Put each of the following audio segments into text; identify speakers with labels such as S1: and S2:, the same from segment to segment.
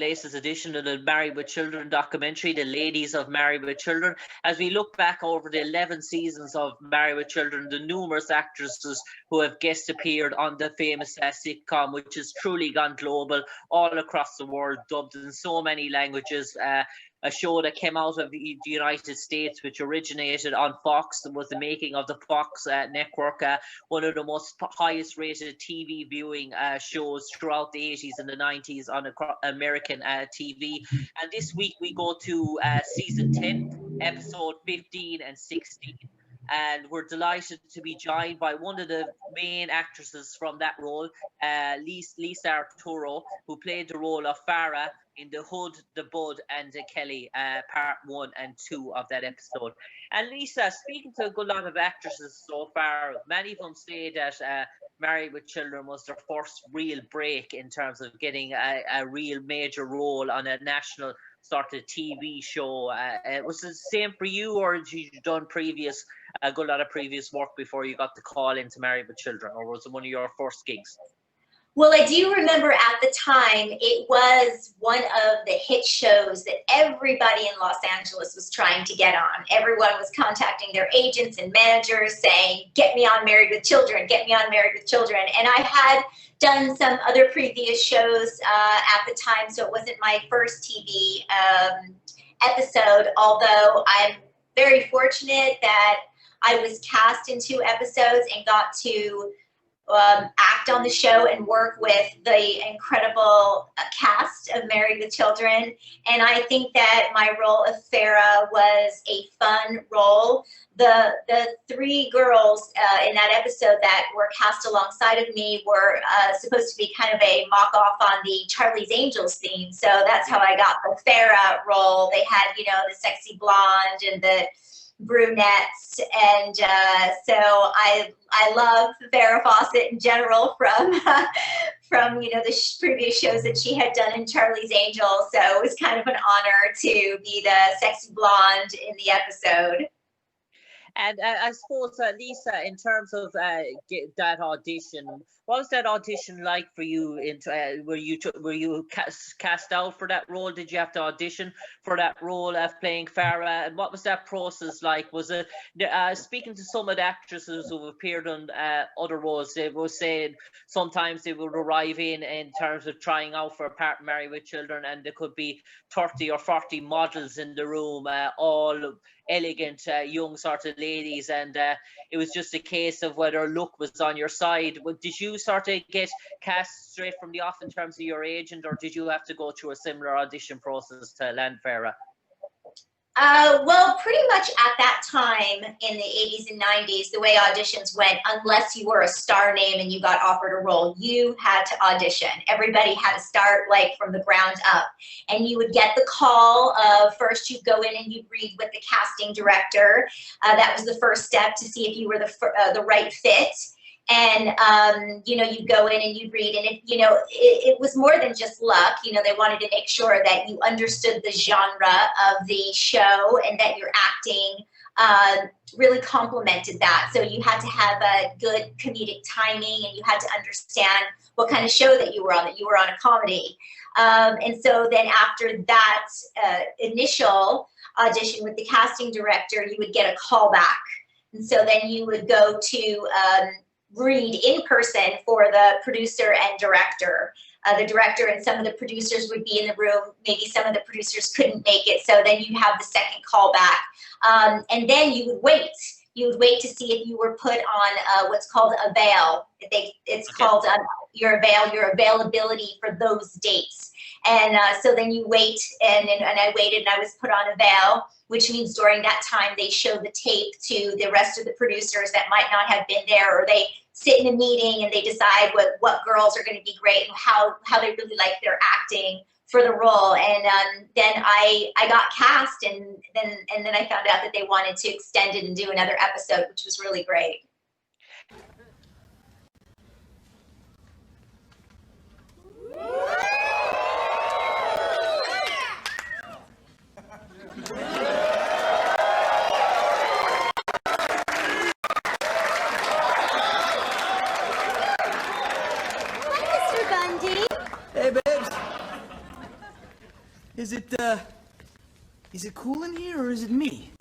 S1: latest edition of the Married with Children documentary, The Ladies of Married with Children, as we look back over the 11 seasons of Married with Children, the numerous actresses who have guest appeared on the famous sitcom, which has truly gone global all across the world, dubbed in so many languages. A show that came out of the United States, which originated on Fox, was the making of the Fox network, one of the most highest rated TV viewing shows throughout the 80s and the 90s on American TV. And this week we go to season 10, episode 15 and 16. And we're delighted to be joined by one of the main actresses from that role, Lisa Arturo, who played the role of Farah in The Hood, The Bud and The Kelly, part 1 and 2 of that episode. And Lisa, speaking to a good lot of actresses so far, many of them say that Married with Children was their first real break in terms of getting a real major role on a national sort of TV show. Was it the same for you, or had you done a good lot of previous work before you got the call into Married with Children, or was it one of your first gigs?
S2: Well, I do remember at the time, it was one of the hit shows that everybody in Los Angeles was trying to get on. Everyone was contacting their agents and managers saying, get me on Married with Children, get me on Married with Children. And I had done some other previous shows at the time, so it wasn't my first TV episode, although I'm very fortunate that I was cast in 2 episodes and got to act on the show and work with the incredible cast of Married with Children. And I think that my role of Farah was a fun role. The 3 girls in that episode that were cast alongside of me were supposed to be kind of a mock-off on the Charlie's Angels theme. So that's how I got the Farah role. They had, you know, the sexy blonde and the brunettes, and so I love Farrah Fawcett in general from from, you know, the previous shows that she had done in Charlie's Angels. So it was kind of an honor to be the sexy blonde in the episode.
S1: And I suppose, Lisa, in terms of that audition, what was that audition like for you? Were you cast out for that role? Did you have to audition for that role of playing Farah? And what was that process like? Was it speaking to some of the actresses who appeared on other roles? They were saying sometimes they would arrive in terms of trying out for a part in Married with Children, and there could be 30 or 40 models in the room, all elegant young sort of ladies, and it was just a case of whether luck was on your side. Did you sort of get cast straight from the off in terms of your agent, or did you have to go through a similar audition process to land Farah?
S2: Well, pretty much at that time in the 80s and 90s, the way auditions went, unless you were a star name and you got offered a role, you had to audition. Everybody had to start like from the ground up. And you would get the call of first you'd go in and you'd read with the casting director. That was the first step to see if you were the right fit. And, you know, you'd go in and you'd read, and it was more than just luck. You know, they wanted to make sure that you understood the genre of the show and that your acting really complemented that. So you had to have a good comedic timing, and you had to understand what kind of show that you were on a comedy. And so then after that initial audition with the casting director, you would get a call back. And so then you would go to read in person for the producer and director. The director and some of the producers would be in the room. Maybe some of the producers couldn't make it, so then you have the second call back. And then you would wait. You would wait to see if you were put on what's called a veil. It's called your availability for those dates. And so then you wait, and I waited, and I was put on a veil, which means during that time they show the tape to the rest of the producers that might not have been there, or they sit in a meeting and they decide what girls are going to be great and how they really like their acting for the role. And then I got cast, and then I found out that they wanted to extend it and do another episode, which was really great.
S3: Hey, babes. Is it cool in here, or is it me?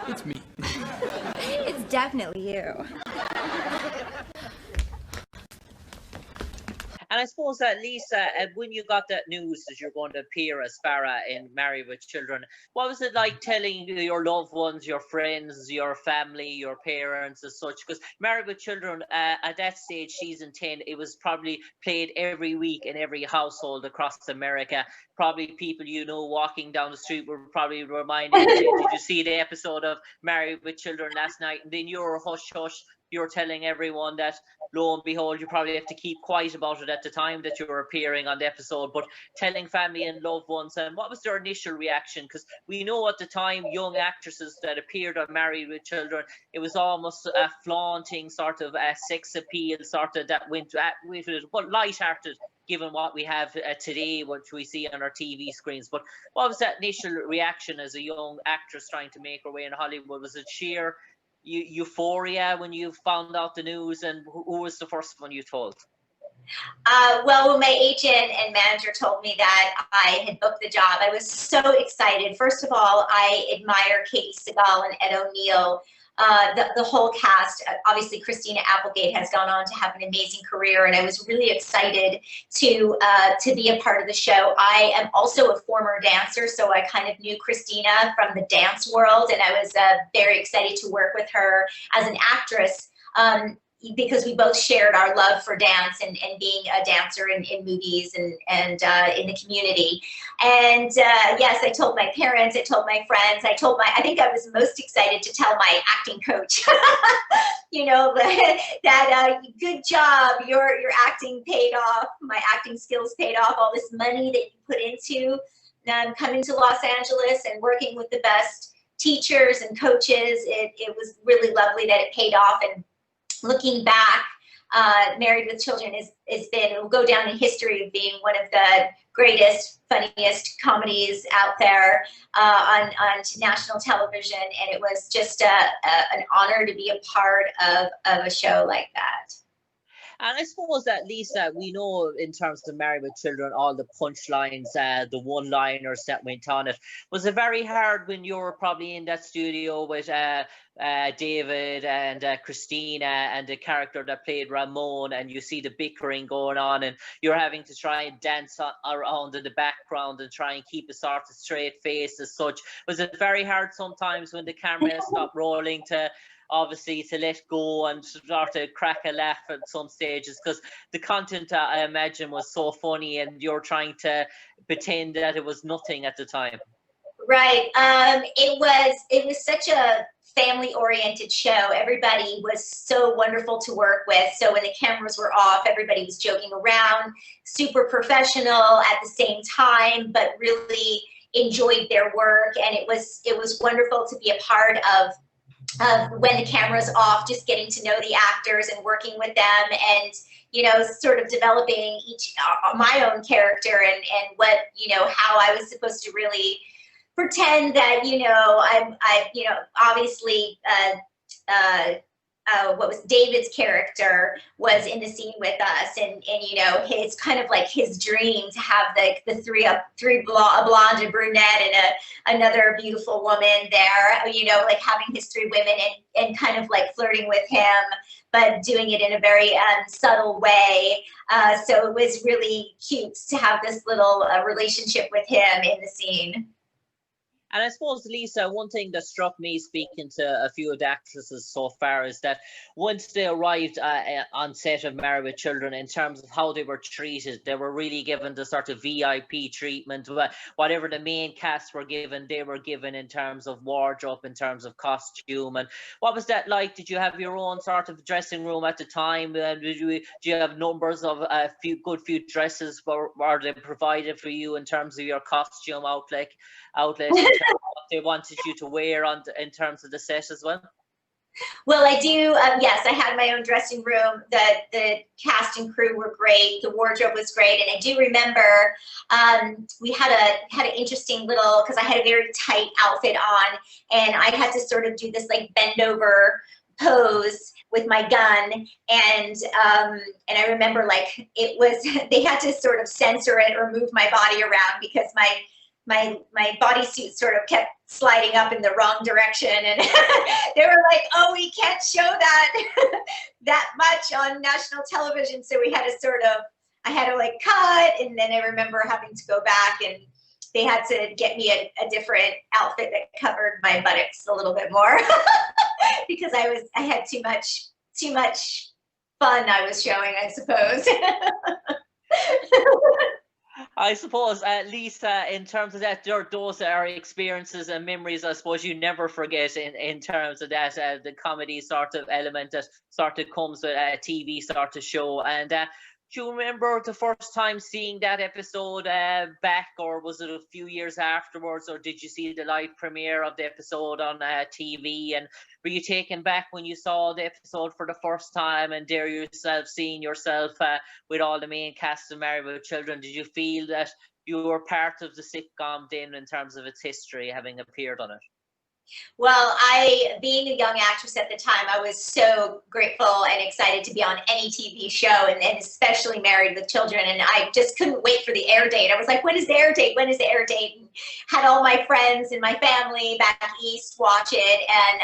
S3: It's me.
S4: It's definitely you.
S1: And I suppose that, Lisa, when you got that news that you're going to appear as Farah in Married with Children, what was it like telling your loved ones, your friends, your family, your parents as such? Because Married with Children, at that stage, season 10, it was probably played every week in every household across America. Probably people walking down the street were probably reminded, did you see the episode of Married with Children last night? And then you're hush hush, you're telling everyone that, lo and behold, you probably have to keep quiet about it at the time that you were appearing on the episode, but telling family and loved ones. And what was their initial reaction? Because we know at the time, young actresses that appeared on Married with Children, it was almost a flaunting sort of a sex appeal sort of that went with it, but light-hearted, given what we have today, which we see on our TV screens. But what was that initial reaction as a young actress trying to make her way in Hollywood? Was it sheer euphoria when you found out the news, and who was the first one you told?
S2: Well, when my agent and manager told me that I had booked the job, I was so excited. First of all, I admire Katie Seagal and Ed O'Neill. The whole cast. Obviously, Christina Applegate has gone on to have an amazing career, and I was really excited to be a part of the show. I am also a former dancer, so I kind of knew Christina from the dance world, and I was very excited to work with her as an actress. Because we both shared our love for dance and being a dancer in movies and in the community. And yes, I told my parents, I told my friends, I think I was most excited to tell my acting coach, that good job, your acting paid off, my acting skills paid off, all this money that you put into coming to Los Angeles and working with the best teachers and coaches. It was really lovely that it paid off. And looking back, Married with Children will go down in history of being one of the greatest, funniest comedies out there on national television, and it was just an honor to be a part of a show like that.
S1: And I suppose that, Lisa, we know in terms of Married with Children, all the punchlines, the one-liners that went on it. Was it very hard when you were probably in that studio with David and Christina and the character that played Ramon, and you see the bickering going on, and you're having to try and dance around in the background and try and keep a sort of straight face as such? Was it very hard sometimes when the camera stopped rolling to let go and start to crack a laugh at some stages, because the content, I imagine, was so funny and you're trying to pretend that it was nothing at the time?
S2: Right. It was such a family-oriented show. Everybody was so wonderful to work with. So when the cameras were off, everybody was joking around, super professional at the same time, but really enjoyed their work. And it was wonderful to be a part of when the camera's off, just getting to know the actors and working with them, and sort of developing my own character and what how I was supposed to really pretend that obviously what was David's character was in the scene with us, and it's kind of like his dream to have the a blonde, a brunette, and another beautiful woman there, like having his three women and kind of like flirting with him, but doing it in a very subtle way. So it was really cute to have this little relationship with him in the scene.
S1: And I suppose, Lisa, one thing that struck me speaking to a few of the actresses so far is that once they arrived on set of Married with Children, in terms of how they were treated, they were really given the sort of VIP treatment. Whatever the main cast were given, they were given in terms of wardrobe, in terms of costume. And what was that like? Did you have your own sort of dressing room at the time? Do you have numbers of a few dresses were they provided for you in terms of your costume outlet? What they wanted you to wear in terms of the set as well?
S2: Well, I do. Yes, I had my own dressing room. The cast and crew were great. The wardrobe was great, and I do remember we had an interesting little, because I had a very tight outfit on, and I had to sort of do this like bend over pose with my gun, and I remember like it was they had to sort of censor it or move my body around because my bodysuit sort of kept sliding up in the wrong direction, and they were like, "Oh, we can't show that that much on national television," so we had to sort of I had to like cut, and then I remember having to go back and they had to get me a different outfit that covered my buttocks a little bit more because I had too much fun I was showing, I suppose.
S1: I suppose, Lisa, in terms of that, those are experiences and memories, I suppose, you never forget in terms of that, the comedy sort of element that sort of comes with a TV sort of show. And do you remember the first time seeing that episode back, or was it a few years afterwards, or did you see the live premiere of the episode on TV? And were you taken back when you saw the episode for the first time and there yourself, seeing yourself with all the main cast of Married with Children? Did you feel that you were part of the sitcom then in terms of its history, having appeared on it?
S2: Well, being a young actress at the time, I was so grateful and excited to be on any TV show, and especially Married with Children. And I just couldn't wait for the air date. I was like, when is the air date? When is the air date? And had all my friends and my family back east watch it. And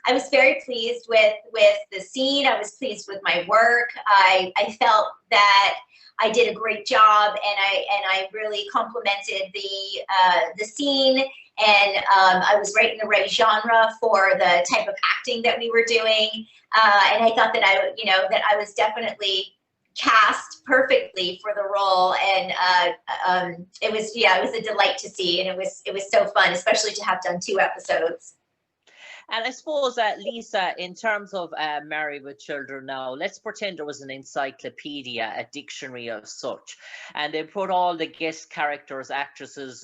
S2: I was very pleased with the scene. I was pleased with my work. I felt that I did a great job, and I really complimented the scene. And I was right in the right genre for the type of acting that we were doing. And I thought that I was definitely cast perfectly for the role. And it was a delight to see. And it was so fun, especially to have done 2 episodes.
S1: And I suppose, Lisa, in terms of Married with Children now, let's pretend there was an encyclopedia, a dictionary of such, and they put all the guest characters, actresses,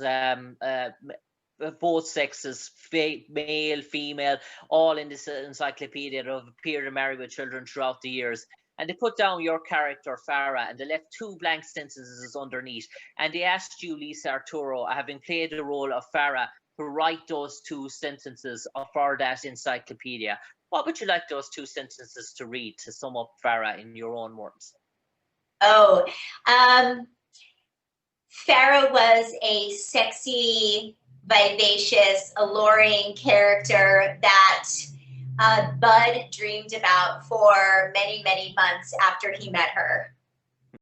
S1: both sexes, male, female, all in this encyclopedia that have appeared in Married with Children throughout the years. And they put down your character, Farah, and they left 2 blank sentences underneath. And they asked you, Lisa Arturo, having played the role of Farah, to write those 2 sentences for that encyclopedia. What would you like those 2 sentences to read to sum up Farah in your own words?
S2: Oh, Farah was a sexy, vivacious, alluring character that Bud dreamed about for many, many months after he met her.